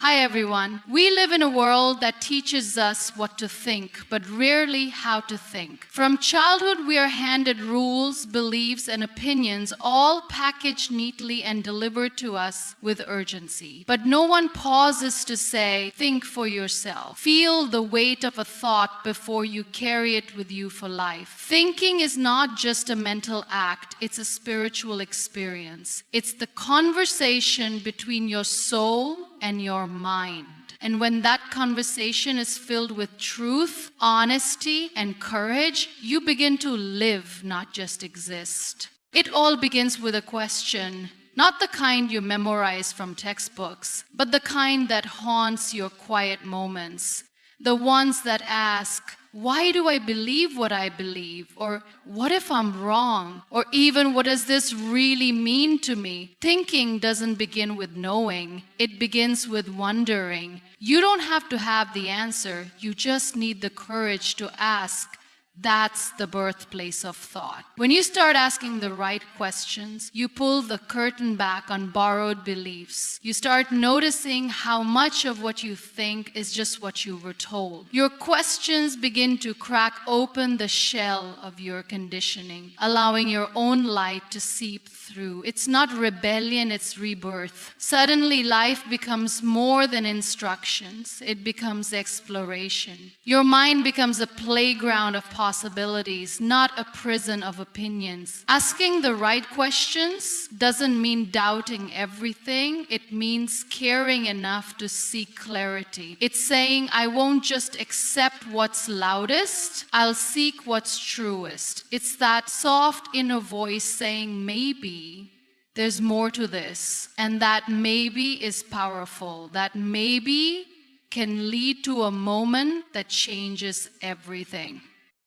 Hi everyone. We live in a world that teaches us what to think, but rarely how to think. From childhood, we are handed rules, beliefs, and opinions, all packaged neatly and delivered to us with urgency. But no one pauses to say, think for yourself. Feel the weight of a thought before you carry it with you for life. Thinking is not just a mental act, it's a spiritual experience. It's the conversation between your soul and your mind. And when that conversation is filled with truth, honesty, and courage, you begin to live, not just exist. It all begins with a question, not the kind you memorize from textbooks, but the kind that haunts your quiet moments. The ones that ask, why do I believe what I believe? Or what if I'm wrong? Or even, what does this really mean to me? Thinking doesn't begin with knowing. It begins with wondering. You don't have to have the answer. You just need the courage to ask. That's the birthplace of thought. When you start asking the right questions, you pull the curtain back on borrowed beliefs. You start noticing how much of what you think is just what you were told. Your questions begin to crack open the shell of your conditioning, allowing your own light to seep through. It's not rebellion, it's rebirth. Suddenly, life becomes more than instructions. It becomes exploration. Your mind becomes a playground of possibilities, not a prison of opinions. Asking the right questions doesn't mean doubting everything. It means caring enough to seek clarity. It's saying, I won't just accept what's loudest, I'll seek what's truest. It's that soft inner voice saying, maybe there's more to this, and that maybe is powerful. That maybe can lead to a moment that changes everything.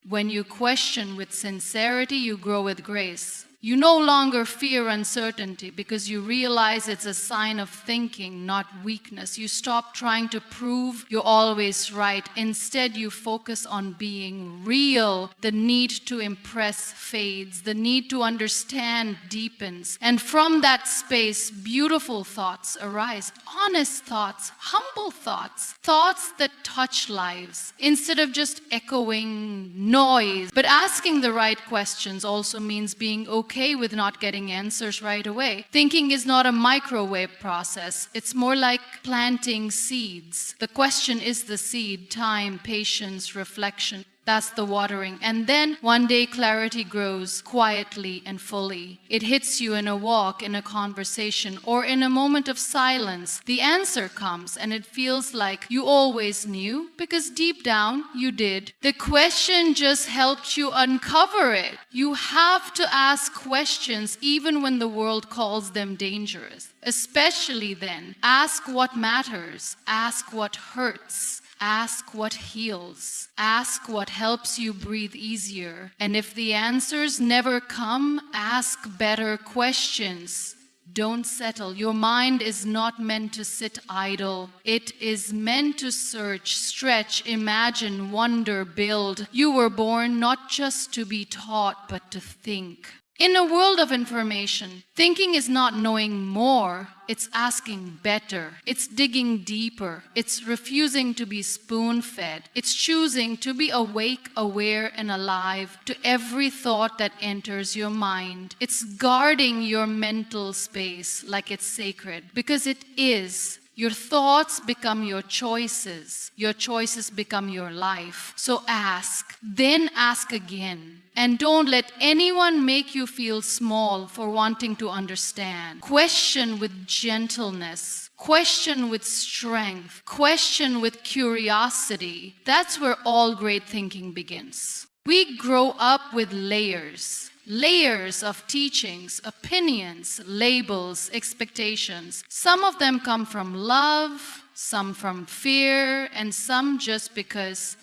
When you question with sincerity, you grow with grace. You no longer fear uncertainty because you realize it's a sign of thinking, not weakness. You stop trying to prove you're always right. Instead, you focus on being real. The need to impress fades. The need to understand deepens. And from that space, beautiful thoughts arise. Honest thoughts, humble thoughts, thoughts that touch lives instead of just echoing noise. But asking the right questions also means being okay with not getting answers right away. Thinking is not a microwave process. It's more like planting seeds. The question is the seed, time, patience, reflection. That's the watering. And then one day clarity grows quietly and fully. It hits you in a walk, in a conversation, or in a moment of silence. The answer comes and it feels like you always knew because deep down you did. The question just helped you uncover it. You have to ask questions even when the world calls them dangerous. Especially then. Ask what matters. Ask what hurts. Ask what heals. Ask what helps you breathe easier. And if the answers never come, ask better questions. Don't settle. Your mind is not meant to sit idle. It is meant to search, stretch, imagine, wonder, build. You were born not just to be taught, but to think. In a world of information, thinking is not knowing more, it's asking better. It's digging deeper. It's refusing to be spoon-fed. It's choosing to be awake, aware, and alive to every thought that enters your mind. It's guarding your mental space like it's sacred, because it is. Your thoughts become your choices. Your choices become your life. So ask, then ask again. And don't let anyone make you feel small for wanting to understand. Question with gentleness. Question with strength. Question with curiosity. That's where all great thinking begins. We grow up with layers. Layers of teachings, opinions, labels, expectations. Some of them come from love, some from fear, and some just because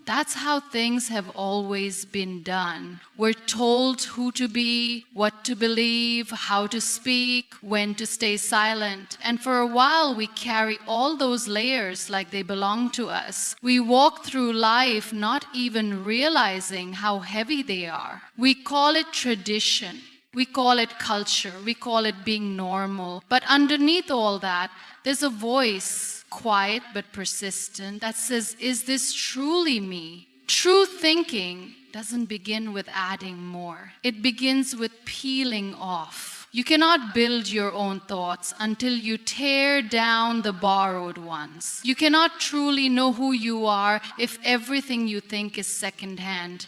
that's how things have always been done. We're told who to be, what to believe, how to speak, when to stay silent. And for a while, we carry all those layers like they belong to us. We walk through life not even realizing how heavy they are. We call it tradition. We call it culture. We call it being normal. But underneath all that, there's a voice quiet but persistent, that says, is this truly me? True thinking doesn't begin with adding more. It begins with peeling off. You cannot build your own thoughts until you tear down the borrowed ones. You cannot truly know who you are if everything you think is secondhand.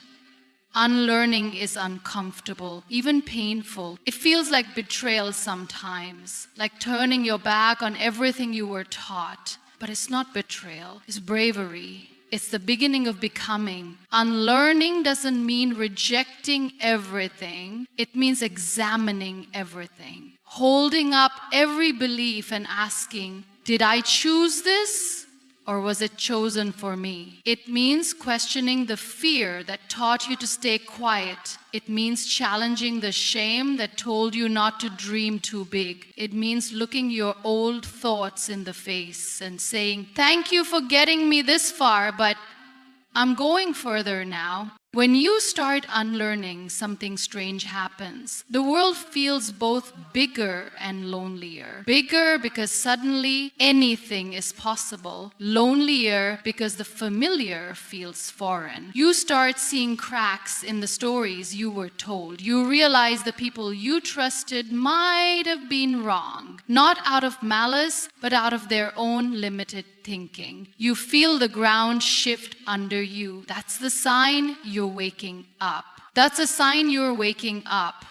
Unlearning is uncomfortable, even painful. It feels like betrayal sometimes, like turning your back on everything you were taught. But it's not betrayal, it's bravery. It's the beginning of becoming. Unlearning doesn't mean rejecting everything. It means examining everything. Holding up every belief and asking, did I choose this? Or was it chosen for me? It means questioning the fear that taught you to stay quiet. It means challenging the shame that told you not to dream too big. It means looking your old thoughts in the face and saying, thank you for getting me this far, but I'm going further now. When you start unlearning, something strange happens. The world feels both bigger and lonelier. Bigger because suddenly anything is possible. Lonelier because the familiar feels foreign. You start seeing cracks in the stories you were told. You realize the people you trusted might have been wrong. Not out of malice, but out of their own limited thinking. You feel the ground shift under you. That's the sign you're waking up. That's a sign you're waking up.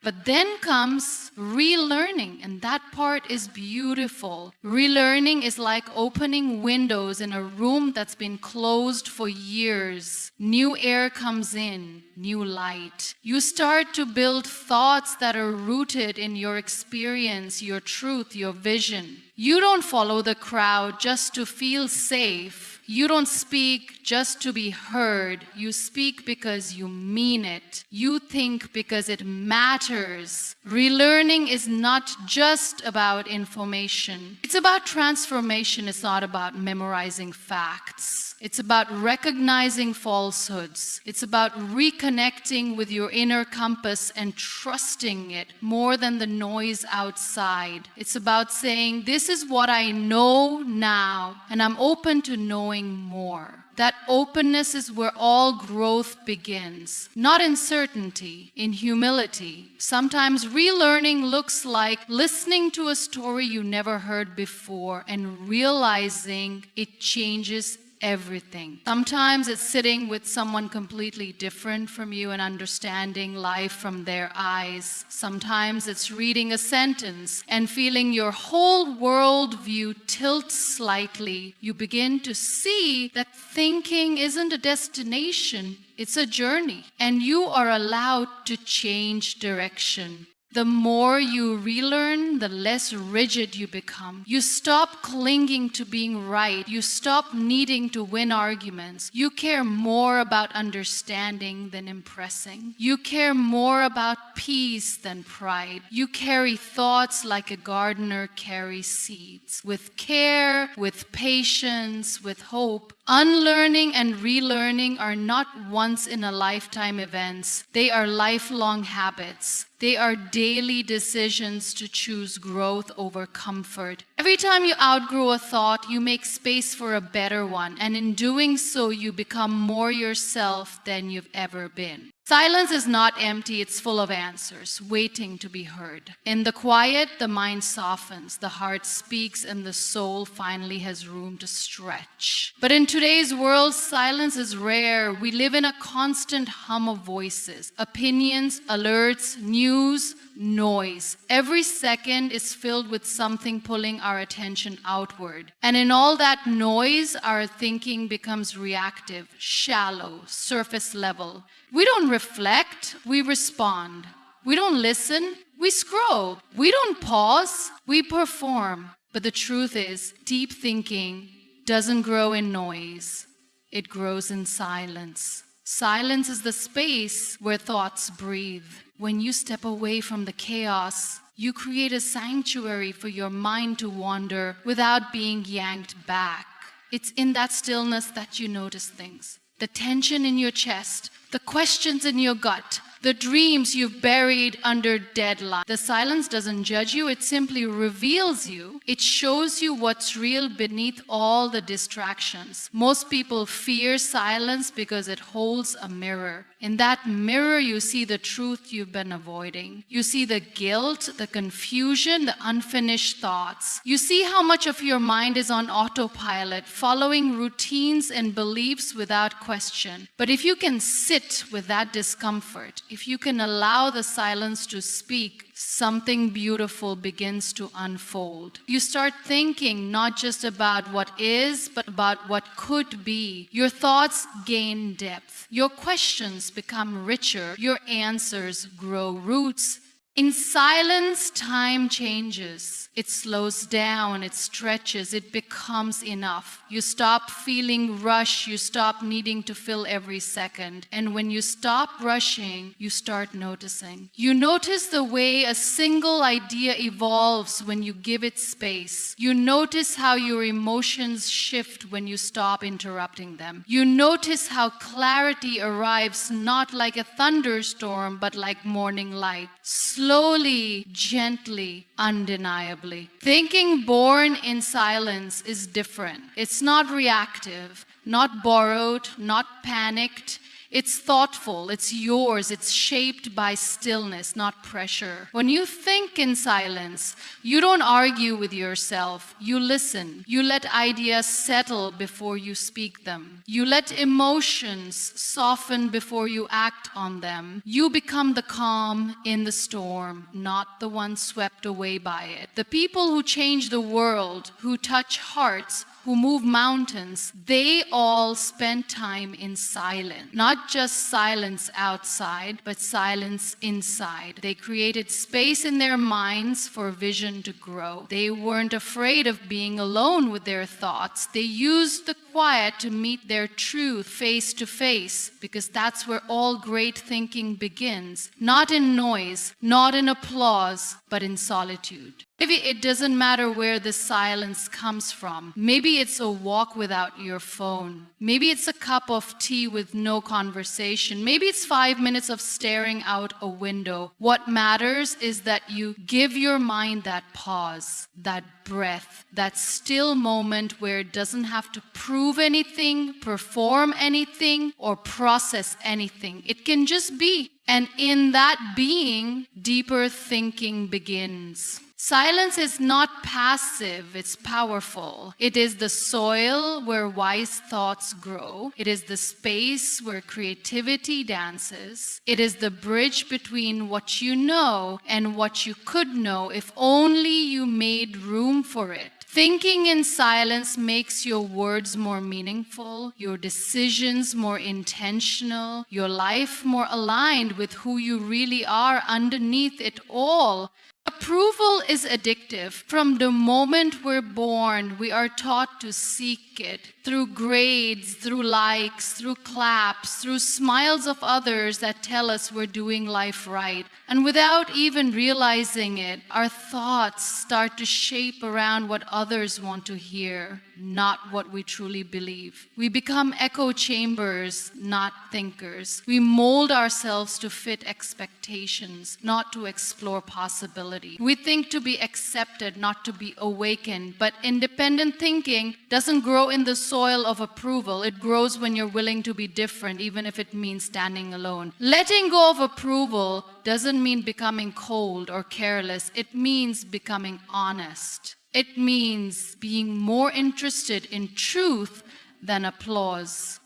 But then comes relearning, and that part is beautiful. Relearning is like opening windows in a room that's been closed for years. New air comes in, new light. You start to build thoughts that are rooted in your experience, your truth, your vision. You don't follow the crowd just to feel safe. You don't speak just to be heard. You speak because you mean it. You think because it matters. Relearning is not just about information. It's about transformation. It's not about memorizing facts. It's about recognizing falsehoods. It's about reconnecting with your inner compass and trusting it more than the noise outside. It's about saying, this is what I know now, and I'm open to knowing more. That openness is where all growth begins. Not in certainty, in humility. Sometimes relearning looks like listening to a story you never heard before and realizing it changes everything. Sometimes it's sitting with someone completely different from you and understanding life from their eyes. Sometimes it's reading a sentence and feeling your whole worldview tilt slightly. You begin to see that thinking isn't a destination, it's a journey. And you are allowed to change direction. The more you relearn, the less rigid you become. You stop clinging to being right. You stop needing to win arguments. You care more about understanding than impressing. You care more about peace than pride. You carry thoughts like a gardener carries seeds, with care, with patience, with hope. Unlearning and relearning are not once-in-a-lifetime events. They are lifelong habits. They are daily decisions to choose growth over comfort. Every time you outgrow a thought, you make space for a better one. And in doing so, you become more yourself than you've ever been. Silence is not empty, it's full of answers, waiting to be heard. In the quiet, the mind softens, the heart speaks, and the soul finally has room to stretch. But in today's world, silence is rare. We live in a constant hum of voices, opinions, alerts, news, noise. Every second is filled with something pulling our attention outward. And in all that noise, our thinking becomes reactive, shallow, surface level. We don't reflect, we respond. We don't listen, we scroll. We don't pause, we perform. But the truth is, deep thinking doesn't grow in noise. It grows in silence. Silence is the space where thoughts breathe. When you step away from the chaos, you create a sanctuary for your mind to wander without being yanked back. It's in that stillness that you notice things. The tension in your chest, the questions in your gut, the dreams you've buried under deadline. The silence doesn't judge you, it simply reveals you. It shows you what's real beneath all the distractions. Most people fear silence because it holds a mirror. In that mirror, you see the truth you've been avoiding. You see the guilt, the confusion, the unfinished thoughts. You see how much of your mind is on autopilot, following routines and beliefs without question. But if you can sit with that discomfort, if you can allow the silence to speak, something beautiful begins to unfold. You start thinking not just about what is, but about what could be. Your thoughts gain depth. Your questions become richer. Your answers grow roots. In silence, time changes. It slows down, it stretches, it becomes enough. You stop feeling rush, you stop needing to fill every second. And when you stop rushing, you start noticing. You notice the way a single idea evolves when you give it space. You notice how your emotions shift when you stop interrupting them. You notice how clarity arrives not like a thunderstorm, but like morning light. Slowly, gently, undeniably. Thinking born in silence is different. It's not reactive, not borrowed, not panicked. It's thoughtful, it's yours, it's shaped by stillness, not pressure. When you think in silence, you don't argue with yourself, you listen. You let ideas settle before you speak them. You let emotions soften before you act on them. You become the calm in the storm, not the one swept away by it. The people who change the world, who touch hearts, who move mountains, they all spend time in silence. Not just silence outside, but silence inside. They created space in their minds for vision to grow. They weren't afraid of being alone with their thoughts. They used the quiet to meet their truth face to face, because that's where all great thinking begins. Not in noise, not in applause, but in solitude. Maybe it doesn't matter where the silence comes from. Maybe it's a walk without your phone. Maybe it's a cup of tea with no conversation. Maybe it's 5 minutes of staring out a window. What matters is that you give your mind that pause, that breath, that still moment where it doesn't have to prove anything, perform anything, or process anything. It can just be. And in that being, deeper thinking begins. Silence is not passive, it's powerful. It is the soil where wise thoughts grow. It is the space where creativity dances. It is the bridge between what you know and what you could know if only you made room for it. Thinking in silence makes your words more meaningful, your decisions more intentional, your life more aligned with who you really are underneath it all. Approval is addictive. From the moment we're born, we are taught to seek it through grades, through likes, through claps, through smiles of others that tell us we're doing life right. And without even realizing it, our thoughts start to shape around what others want to hear, not what we truly believe. We become echo chambers, not thinkers. We mold ourselves to fit expectations, not to explore possibility. We think to be accepted, not to be awakened. But independent thinking doesn't grow in the soil of approval. It grows when you're willing to be different, even if it means standing alone. Letting go of approval doesn't mean becoming cold or careless. It means becoming honest. It means being more interested in truth than applause.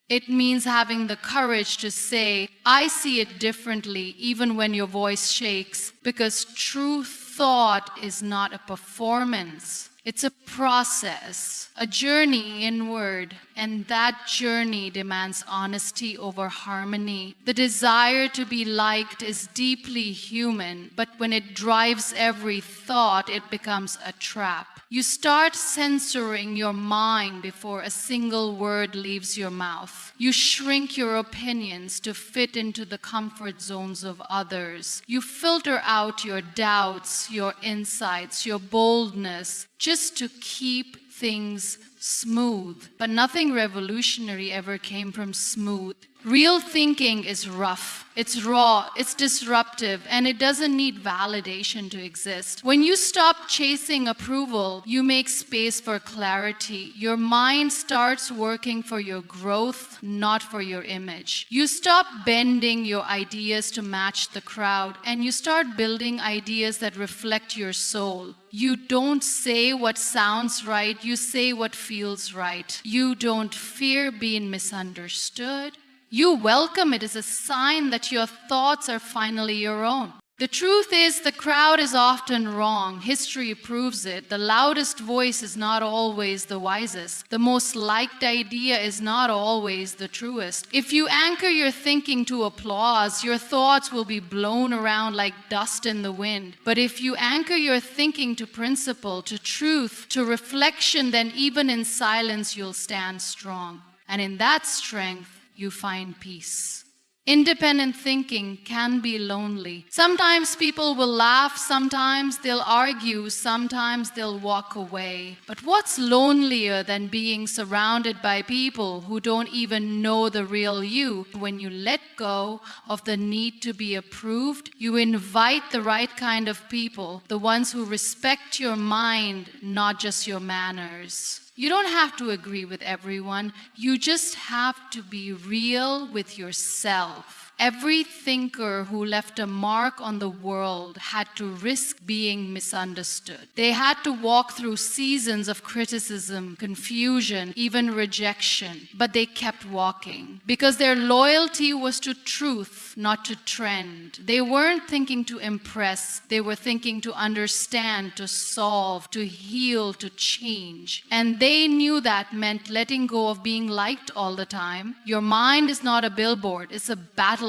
It means having the courage to say, I see it differently, even when your voice shakes, because true thought is not a performance. It's a process, a journey inward, and that journey demands honesty over harmony. The desire to be liked is deeply human, but when it drives every thought, it becomes a trap. You start censoring your mind before a single word leaves your mouth. You shrink your opinions to fit into the comfort zones of others. You filter out your doubts, your insights, your boldness, just to keep things smooth. But nothing revolutionary ever came from smooth. Real thinking is rough, it's raw, it's disruptive, and it doesn't need validation to exist. When you stop chasing approval, you make space for clarity. Your mind starts working for your growth, not for your image. You stop bending your ideas to match the crowd, and you start building ideas that reflect your soul. You don't say what sounds right, you say what feels right. You don't fear being misunderstood. You welcome it as a sign that your thoughts are finally your own. The truth is, the crowd is often wrong. History proves it. The loudest voice is not always the wisest. The most liked idea is not always the truest. If you anchor your thinking to applause, your thoughts will be blown around like dust in the wind. But if you anchor your thinking to principle, to truth, to reflection, then even in silence you'll stand strong. And in that strength, you find peace. Independent thinking can be lonely. Sometimes people will laugh, sometimes they'll argue, sometimes they'll walk away. But what's lonelier than being surrounded by people who don't even know the real you? When you let go of the need to be approved, you invite the right kind of people, the ones who respect your mind, not just your manners. You don't have to agree with everyone. You just have to be real with yourself. Every thinker who left a mark on the world had to risk being misunderstood. They had to walk through seasons of criticism, confusion, even rejection. But they kept walking because their loyalty was to truth, not to trend. They weren't thinking to impress. They were thinking to understand, to solve, to heal, to change. And they knew that meant letting go of being liked all the time. Your mind is not a billboard, it's a battlefield.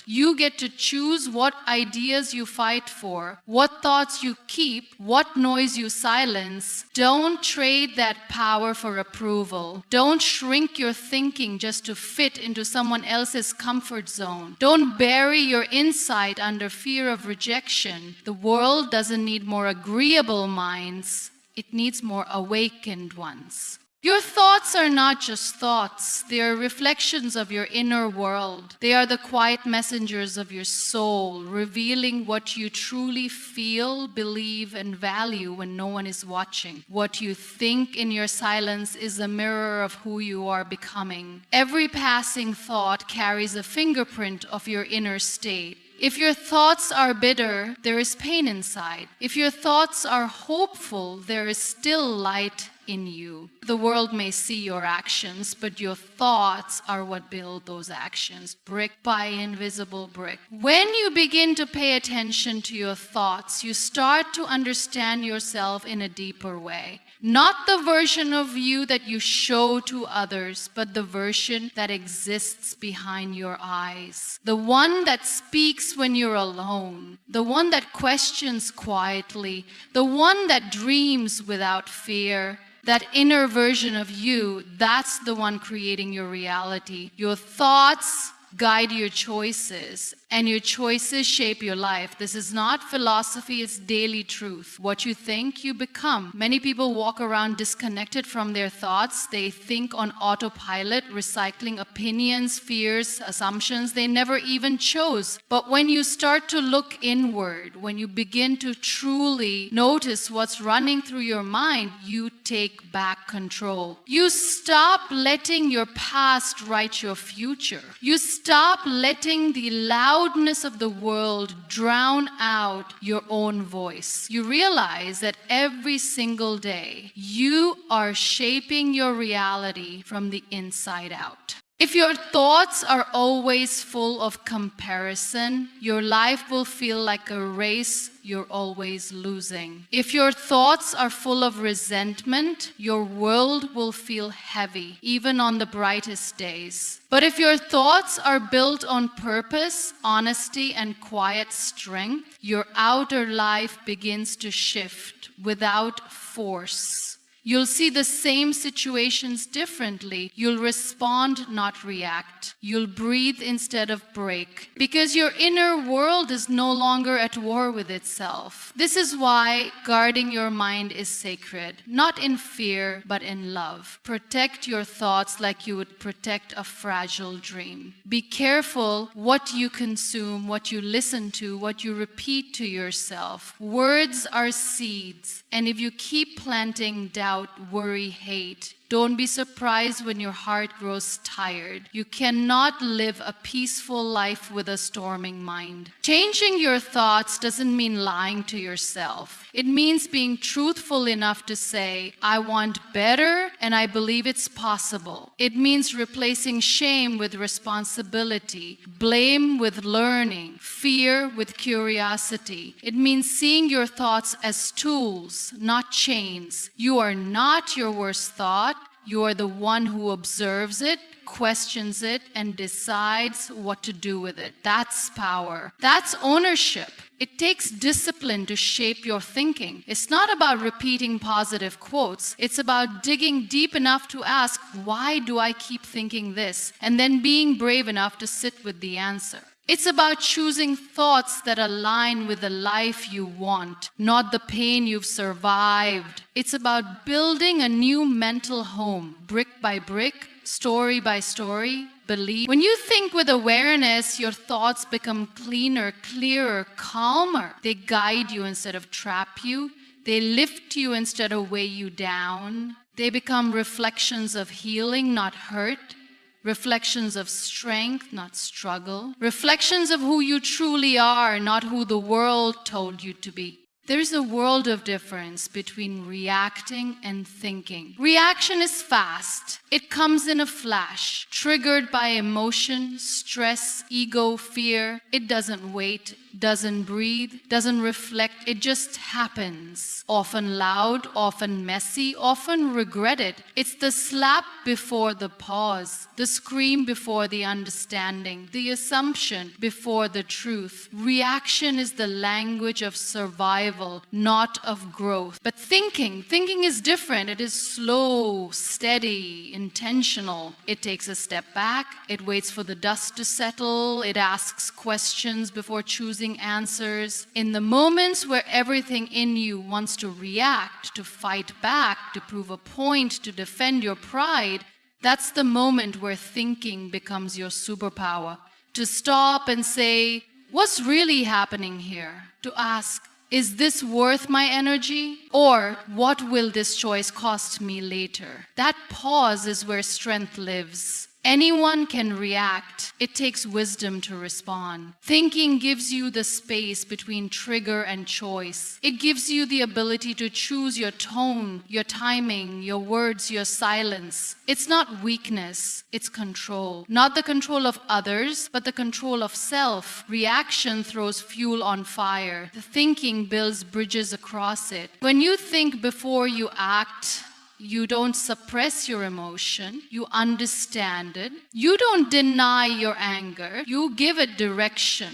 You get to choose what ideas you fight for, what thoughts you keep, what noise you silence. Don't trade that power for approval. Don't shrink your thinking just to fit into someone else's comfort zone. Don't bury your insight under fear of rejection. The world doesn't need more agreeable minds. It needs more awakened ones. Your thoughts are not just thoughts. They are reflections of your inner world. They are the quiet messengers of your soul, revealing what you truly feel, believe, and value when no one is watching. What you think in your silence is a mirror of who you are becoming. Every passing thought carries a fingerprint of your inner state. If your thoughts are bitter, there is pain inside. If your thoughts are hopeful, there is still light in you. The world may see your actions, but your thoughts are what build those actions, brick by invisible brick. When you begin to pay attention to your thoughts, you start to understand yourself in a deeper way. Not the version of you that you show to others, but the version that exists behind your eyes. The one that speaks when you're alone. The one that questions quietly. The one that dreams without fear. That inner version of you, that's the one creating your reality. Your thoughts guide your choices, and your choices shape your life. This is not philosophy, it's daily truth. What you think, you become. Many people walk around disconnected from their thoughts. They think on autopilot, recycling opinions, fears, assumptions they never even chose. But when you start to look inward, when you begin to truly notice what's running through your mind, you take back control. You stop letting your past write your future. You stop letting the loudness of the world drown out your own voice. You realize that every single day you are shaping your reality from the inside out. If your thoughts are always full of comparison, your life will feel like a race you're always losing. If your thoughts are full of resentment, your world will feel heavy, even on the brightest days. But if your thoughts are built on purpose, honesty, and quiet strength, your outer life begins to shift without force. You'll see the same situations differently. You'll respond, not react. You'll breathe instead of break, because your inner world is no longer at war with itself. This is why guarding your mind is sacred, not in fear, but in love. Protect your thoughts like you would protect a fragile dream. Be careful what you consume, what you listen to, what you repeat to yourself. Words are seeds, and if you keep planting doubt, worry, hate, don't be surprised when your heart grows tired. You cannot live a peaceful life with a storming mind. Changing your thoughts doesn't mean lying to yourself. It means being truthful enough to say, I want better and I believe it's possible. It means replacing shame with responsibility, blame with learning, fear with curiosity. It means seeing your thoughts as tools, not chains. You are not your worst thought. You are the one who observes it, questions it, and decides what to do with it. That's power. That's ownership. It takes discipline to shape your thinking. It's not about repeating positive quotes. It's about digging deep enough to ask, why do I keep thinking this? And then being brave enough to sit with the answer. It's about choosing thoughts that align with the life you want, not the pain you've survived. It's about building a new mental home, brick by brick, story by story, belief. When you think with awareness, your thoughts become cleaner, clearer, calmer. They guide you instead of trap you. They lift you instead of weigh you down. They become reflections of healing, not hurt. Reflections of strength, not struggle. Reflections of who you truly are, not who the world told you to be. There is a world of difference between reacting and thinking. Reaction is fast. It comes in a flash, triggered by emotion, stress, ego, fear. It doesn't wait, doesn't breathe, doesn't reflect. It just happens. Often loud, often messy, often regretted. It's the slap before the pause, the scream before the understanding, the assumption before the truth. Reaction is the language of survival, not of growth. But thinking is different. It is slow, steady, intentional. It takes a step back. It waits for the dust to settle. It asks questions before choosing answers. In the moments where everything in you wants to react, to fight back, to prove a point, to defend your pride, that's the moment where thinking becomes your superpower. To stop and say, what's really happening here? To ask, is this worth my energy? Or what will this choice cost me later? That pause is where strength lives. Anyone can react. It takes wisdom to respond. Thinking gives you the space between trigger and choice. It gives you the ability to choose your tone, your timing, your words, your silence. It's not weakness, it's control. Not the control of others, but the control of self. Reaction throws fuel on fire. The thinking builds bridges across it. When you think before you act, you don't suppress your emotion, you understand it. You don't deny your anger, you give it direction.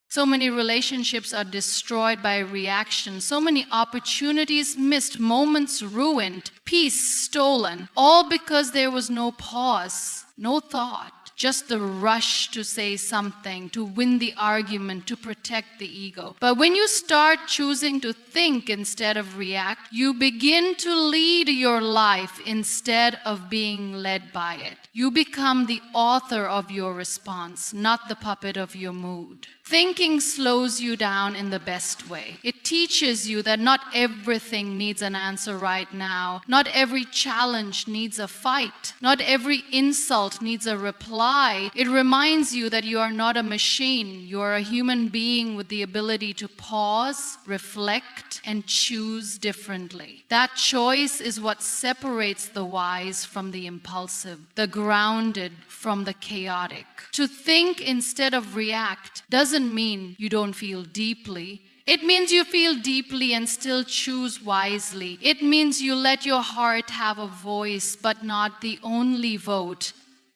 So many relationships are destroyed by reaction, so many opportunities missed, moments ruined, peace stolen, all because there was no pause, no thought. Just the rush to say something, to win the argument, to protect the ego. But when you start choosing to think instead of react, you begin to lead your life instead of being led by it. You become the author of your response, not the puppet of your mood. Thinking slows you down in the best way. It teaches you that not everything needs an answer right now. Not every challenge needs a fight. Not every insult needs a reply. It reminds you that you are not a machine. You are a human being with the ability to pause, reflect, and choose differently. That choice is what separates the wise from the impulsive, the grounded from the chaotic. To think instead of react doesn't mean you don't feel deeply. It means you feel deeply and still choose wisely. It means you let your heart have a voice, but not the only vote.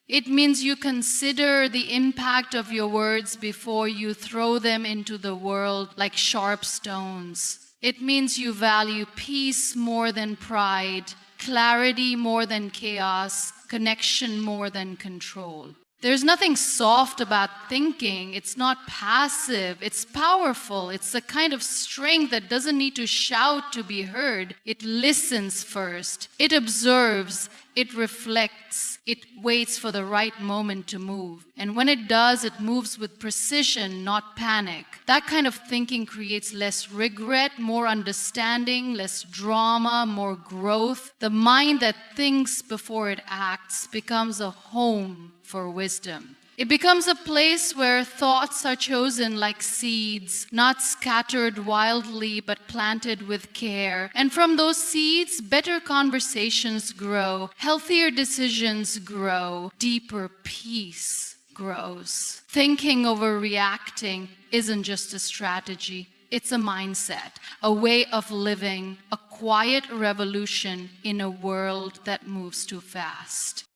It means you consider the impact of your words before you throw them into the world like sharp stones. It means you value peace more than pride, clarity more than chaos, connection more than control. There's nothing soft about thinking. It's not passive. It's powerful. It's a kind of strength that doesn't need to shout to be heard. It listens first. It observes. It reflects. It waits for the right moment to move. And when it does, it moves with precision, not panic. That kind of thinking creates less regret, more understanding, less drama, more growth. The mind that thinks before it acts becomes a home for wisdom. It becomes a place where thoughts are chosen like seeds, not scattered wildly but planted with care. And from those seeds, better conversations grow, healthier decisions grow, deeper peace grows. Thinking over reacting isn't just a strategy. It's a mindset, a way of living, a quiet revolution in a world that moves too fast.